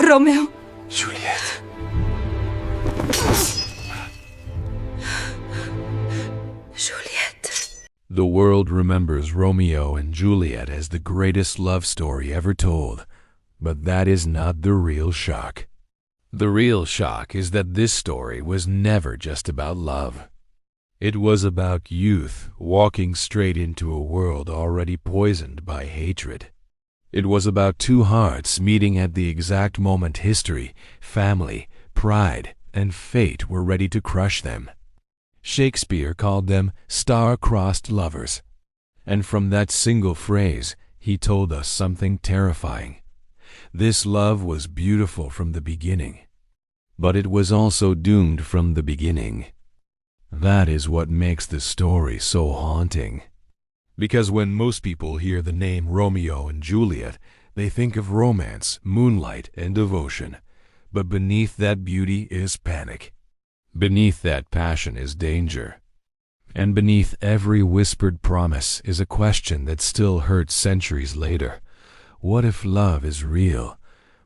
Oh, Romeo. Juliet. Juliet. The world remembers Romeo and Juliet as the greatest love story ever told, but that is not the real shock. The real shock is that this story was never just about love. It was about youth walking straight into a world already poisoned by hatred. It was about two hearts meeting at the exact moment history, family, pride, and fate were ready to crush them. Shakespeare called them star-crossed lovers, and from that single phrase he told us something terrifying. This love was beautiful from the beginning, but it was also doomed from the beginning. That is what makes the story so haunting. Because when most people hear the name Romeo and Juliet, they think of romance, moonlight, and devotion. But beneath that beauty is panic. Beneath that passion is danger. And beneath every whispered promise is a question that still hurts centuries later. What if love is real,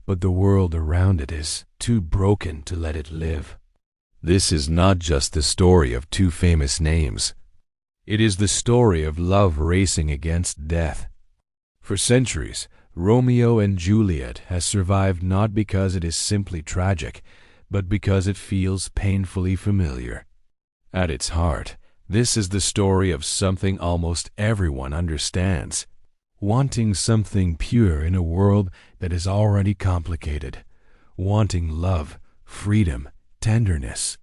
but the world around it is too broken to let it live? This is not just the story of two famous names. It is the story of love racing against death. For centuries, Romeo and Juliet has survived not because it is simply tragic, but because it feels painfully familiar. At its heart, this is the story of something almost everyone understands. Wanting something pure in a world that is already complicated. Wanting love, freedom, tenderness,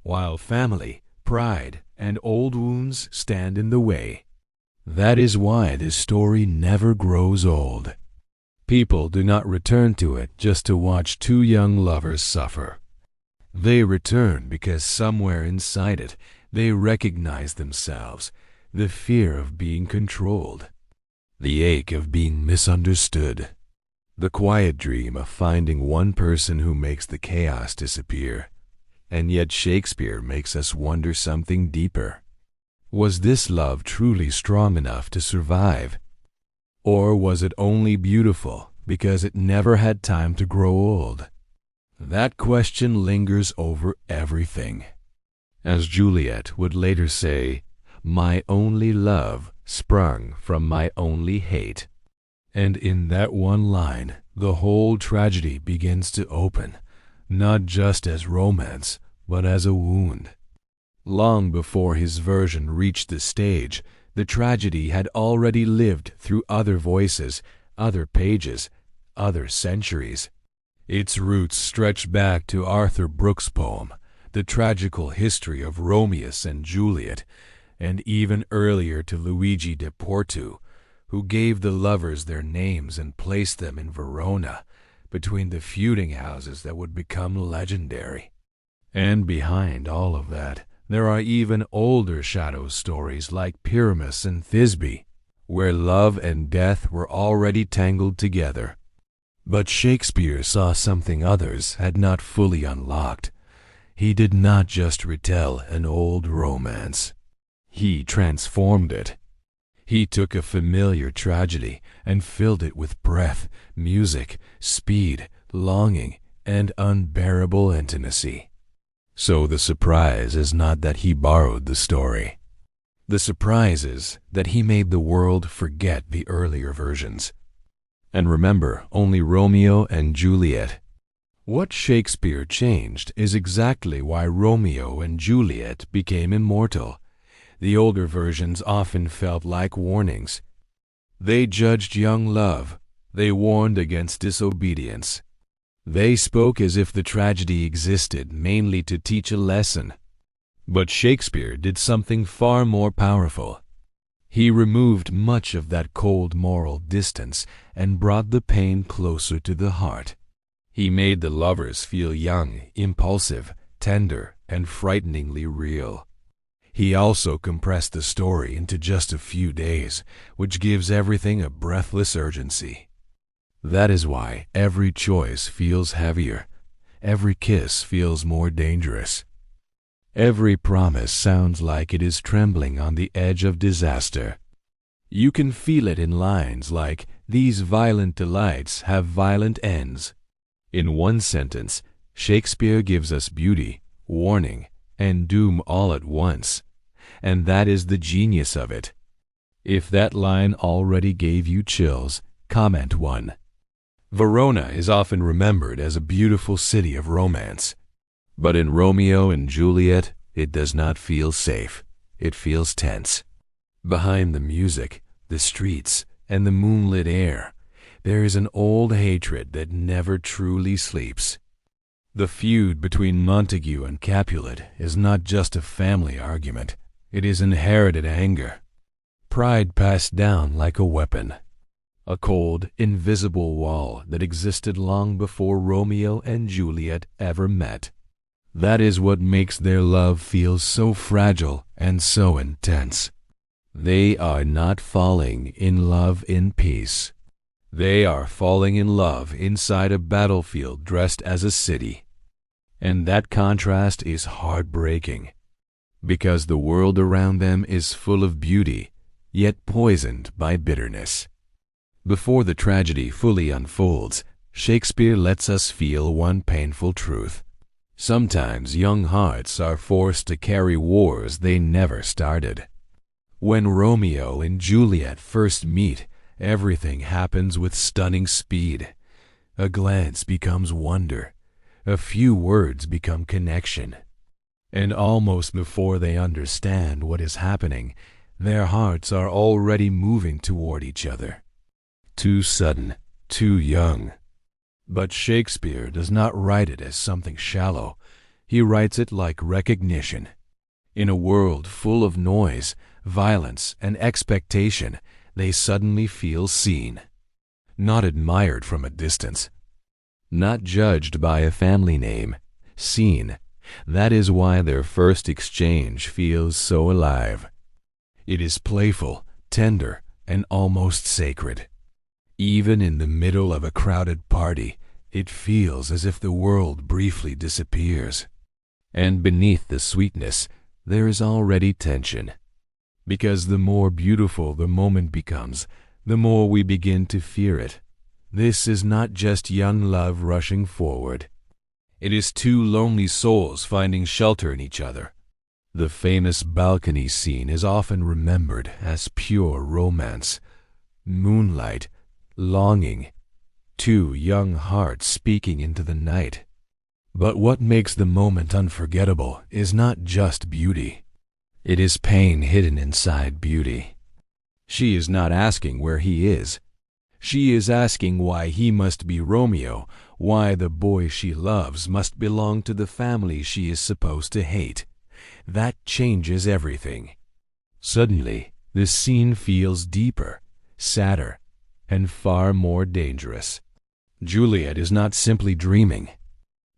while family, pride, and old wounds stand in the way. That is why this story never grows old. People do not return to it just to watch two young lovers suffer. They return because somewhere inside it they recognize themselves, the fear of being controlled, the ache of being misunderstood, the quiet dream of finding one person who makes the chaos disappear. And yet Shakespeare makes us wonder something deeper. Was this love truly strong enough to survive? Or was it only beautiful because it never had time to grow old? That question lingers over everything. As Juliet would later say, "My only love sprung from my only hate." And in that one line, the whole tragedy begins to open. Not just as romance, but as a wound. Long before his version reached the stage, the tragedy had already lived through other voices, other pages, other centuries. Its roots stretch back to Arthur Brooks' poem, The Tragical History of Romeo and Juliet, and even earlier to Luigi de Porto, who gave the lovers their names and placed them in Verona, between the feuding houses that would become legendary. And behind all of that, there are even older shadow stories like Pyramus and Thisbe, where love and death were already tangled together. But Shakespeare saw something others had not fully unlocked. He did not just retell an old romance. He transformed it. He took a familiar tragedy and filled it with breath, music, speed, longing, and unbearable intimacy. So the surprise is not that he borrowed the story. The surprise is that he made the world forget the earlier versions. And remember only Romeo and Juliet. What Shakespeare changed is exactly why Romeo and Juliet became immortal. The older versions often felt like warnings. They judged young love. They warned against disobedience. They spoke as if the tragedy existed mainly to teach a lesson. But Shakespeare did something far more powerful. He removed much of that cold moral distance and brought the pain closer to the heart. He made the lovers feel young, impulsive, tender, and frighteningly real. He also compressed the story into just a few days, which gives everything a breathless urgency. That is why every choice feels heavier, every kiss feels more dangerous. Every promise sounds like it is trembling on the edge of disaster. You can feel it in lines like, "These violent delights have violent ends." In one sentence, Shakespeare gives us beauty, warning, and doom all at once. And that is the genius of it. If that line already gave you chills, comment 1. Verona is often remembered as a beautiful city of romance. But in Romeo and Juliet, it does not feel safe. It feels tense. Behind the music, the streets, and the moonlit air, there is an old hatred that never truly sleeps. The feud between Montague and Capulet is not just a family argument. It is inherited anger. Pride passed down like a weapon. A cold, invisible wall that existed long before Romeo and Juliet ever met. That is what makes their love feel so fragile and so intense. They are not falling in love in peace. They are falling in love inside a battlefield dressed as a city. And that contrast is heartbreaking, because the world around them is full of beauty, yet poisoned by bitterness. Before the tragedy fully unfolds, Shakespeare lets us feel one painful truth. Sometimes young hearts are forced to carry wars they never started. When Romeo and Juliet first meet, everything happens with stunning speed. A glance becomes wonder. A few words become connection. And almost before they understand what is happening, their hearts are already moving toward each other. Too sudden, too young. But Shakespeare does not write it as something shallow. He writes it like recognition. In a world full of noise, violence, and expectation, they suddenly feel seen. Not admired from a distance. Not judged by a family name. Seen. That is why their first exchange feels so alive. It is playful, tender, and almost sacred. Even in the middle of a crowded party, it feels as if the world briefly disappears. And beneath the sweetness, there is already tension. Because the more beautiful the moment becomes, the more we begin to fear it. This is not just young love rushing forward. It is two lonely souls finding shelter in each other. The famous balcony scene is often remembered as pure romance. Moonlight, longing, two young hearts speaking into the night. But what makes the moment unforgettable is not just beauty. It is pain hidden inside beauty. She is not asking where he is. She is asking why he must be Romeo, why the boy she loves must belong to the family she is supposed to hate. That changes everything. Suddenly, the scene feels deeper, sadder, and far more dangerous. Juliet is not simply dreaming.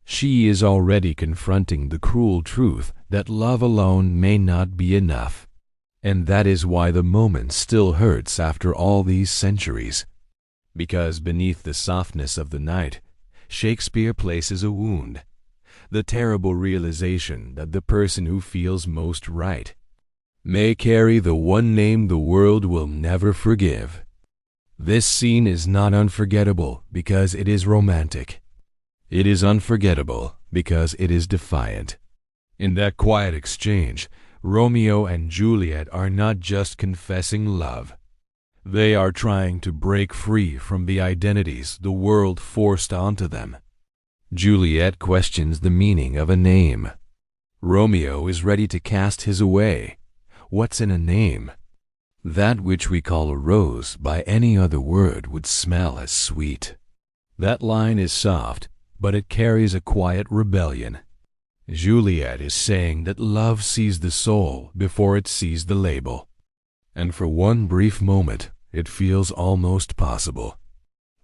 She is already confronting the cruel truth that love alone may not be enough. And that is why the moment still hurts after all these centuries. Because beneath the softness of the night, Shakespeare places a wound. The terrible realization that the person who feels most right may carry the one name the world will never forgive. This scene is not unforgettable because it is romantic. It is unforgettable because it is defiant. In that quiet exchange, Romeo and Juliet are not just confessing love. They are trying to break free from the identities the world forced onto them. Juliet questions the meaning of a name. Romeo is ready to cast his away. What's in a name? That which we call a rose by any other word would smell as sweet. That line is soft, but it carries a quiet rebellion. Juliet is saying that love sees the soul before it sees the label. And for one brief moment, it feels almost possible.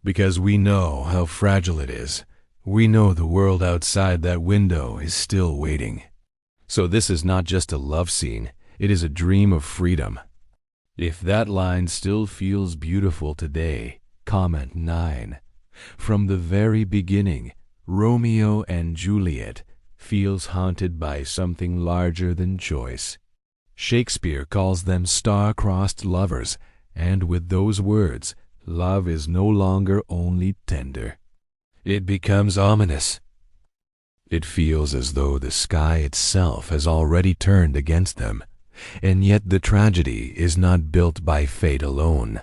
Because we know how fragile it is. We know the world outside that window is still waiting. So this is not just a love scene, it is a dream of freedom. If that line still feels beautiful today, comment 9. From the very beginning, Romeo and Juliet feels haunted by something larger than choice. Shakespeare calls them star-crossed lovers, and with those words, love is no longer only tender. It becomes ominous. It feels as though the sky itself has already turned against them, and yet the tragedy is not built by fate alone.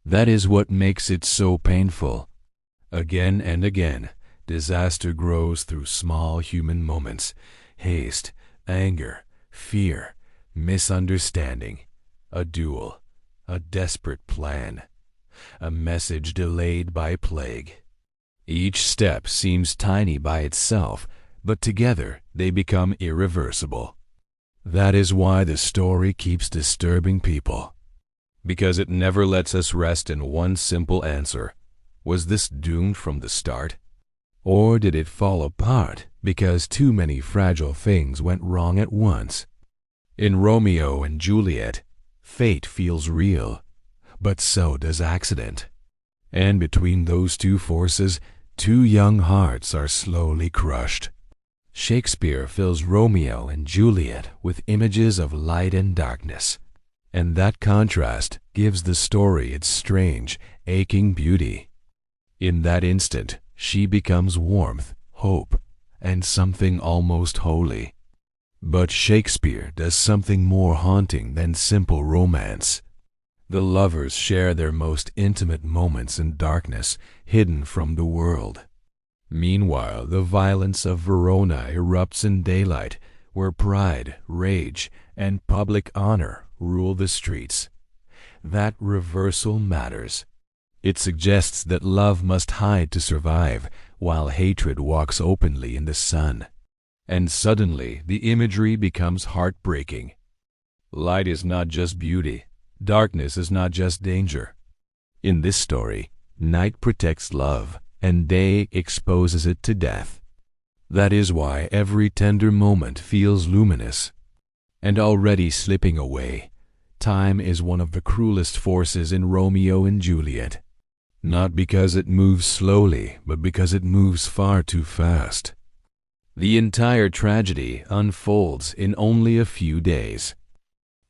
That is what makes it so painful. Again and again, disaster grows through small human moments: haste, anger, fear, misunderstanding, a duel, a desperate plan, a message delayed by plague. Each step seems tiny by itself, but together they become irreversible. That is why the story keeps disturbing people, because it never lets us rest in one simple answer. Was this doomed from the start? Or did it fall apart because too many fragile things went wrong at once? In Romeo and Juliet, fate feels real, but so does accident. And between those two forces, two young hearts are slowly crushed. Shakespeare fills Romeo and Juliet with images of light and darkness, and that contrast gives the story its strange, aching beauty. In that instant, she becomes warmth, hope, and something almost holy. But Shakespeare does something more haunting than simple romance. The lovers share their most intimate moments in darkness, hidden from the world. Meanwhile, the violence of Verona erupts in daylight, where pride, rage, and public honor rule the streets. That reversal matters. It suggests that love must hide to survive, while hatred walks openly in the sun. And suddenly, the imagery becomes heartbreaking. Light is not just beauty. Darkness is not just danger. In this story, night protects love, and day exposes it to death. That is why every tender moment feels luminous. And already slipping away, time is one of the cruelest forces in Romeo and Juliet. Not because it moves slowly, but because it moves far too fast. The entire tragedy unfolds in only a few days.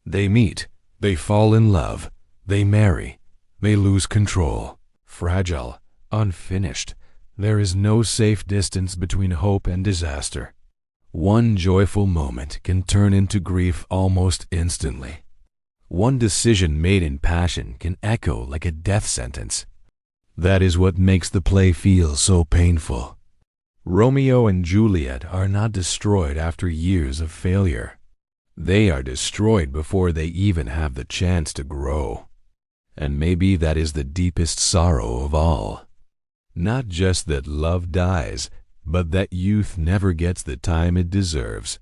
They meet, they fall in love, they marry, they lose control. Fragile, unfinished, there is no safe distance between hope and disaster. One joyful moment can turn into grief almost instantly. One decision made in passion can echo like a death sentence. That is what makes the play feel so painful. Romeo and Juliet are not destroyed after years of failure. They are destroyed before they even have the chance to grow. And maybe that is the deepest sorrow of all. Not just that love dies, but that youth never gets the time it deserves.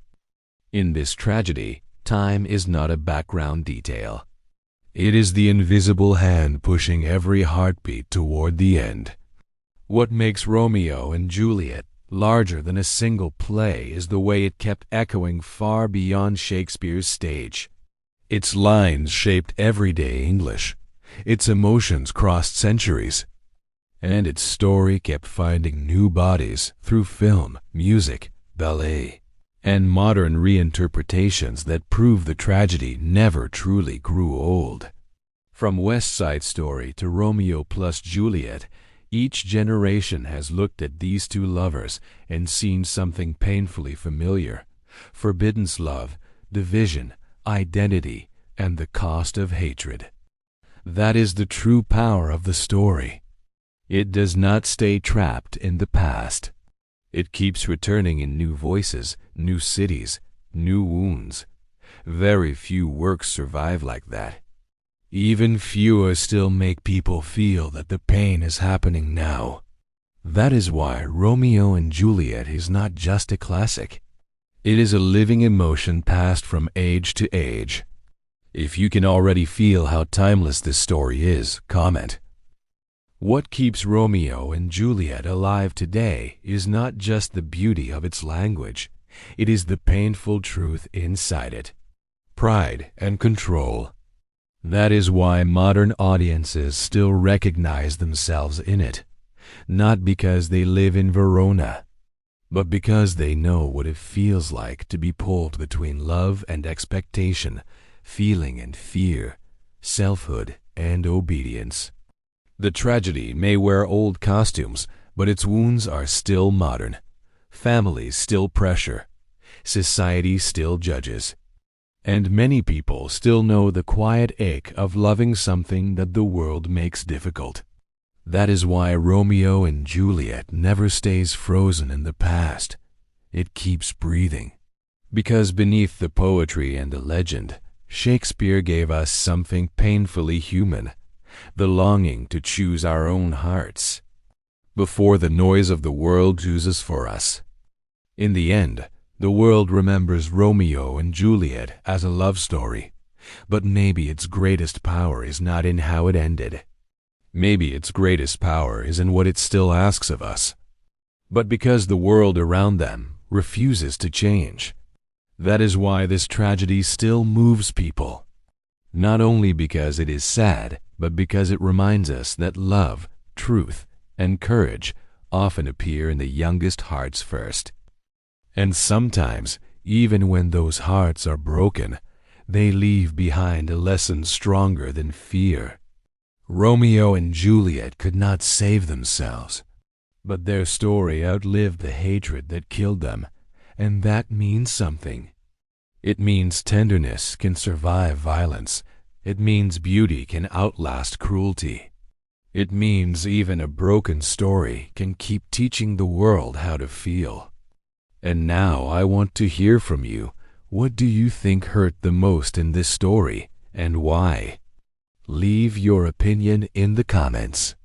In this tragedy, time is not a background detail. It is the invisible hand pushing every heartbeat toward the end. What makes Romeo and Juliet larger than a single play is the way it kept echoing far beyond Shakespeare's stage. Its lines shaped everyday English. Its emotions crossed centuries. And its story kept finding new bodies through film, music, ballet, and modern reinterpretations that prove the tragedy never truly grew old. From West Side Story to Romeo plus Juliet, each generation has looked at these two lovers and seen something painfully familiar: forbidden love, division, identity, and the cost of hatred. That is the true power of the story. It does not stay trapped in the past. It keeps returning in new voices, new cities, new wounds. Very few works survive like that. Even fewer still make people feel that the pain is happening now. That is why Romeo and Juliet is not just a classic. It is a living emotion passed from age to age. If you can already feel how timeless this story is, comment. What keeps Romeo and Juliet alive today is not just the beauty of its language. It is the painful truth inside it. Pride and control. That is why modern audiences still recognize themselves in it. Not because they live in Verona, but because they know what it feels like to be pulled between love and expectation, feeling and fear, selfhood and obedience. The tragedy may wear old costumes, but its wounds are still modern. Families still pressure. Society still judges. And many people still know the quiet ache of loving something that the world makes difficult. That is why Romeo and Juliet never stays frozen in the past. It keeps breathing. Because beneath the poetry and the legend, Shakespeare gave us something painfully human, the longing to choose our own hearts, before the noise of the world chooses for us. In the end, the world remembers Romeo and Juliet as a love story, but maybe its greatest power is not in how it ended. Maybe its greatest power is in what it still asks of us. But because the world around them refuses to change, that is why this tragedy still moves people. Not only because it is sad, but because it reminds us that love, truth, and courage often appear in the youngest hearts first. And sometimes, even when those hearts are broken, they leave behind a lesson stronger than fear. Romeo and Juliet could not save themselves, but their story outlived the hatred that killed them, and that means something. It means tenderness can survive violence. It means beauty can outlast cruelty. It means even a broken story can keep teaching the world how to feel. And now I want to hear from you. What do you think hurt the most in this story, and why? Leave your opinion in the comments.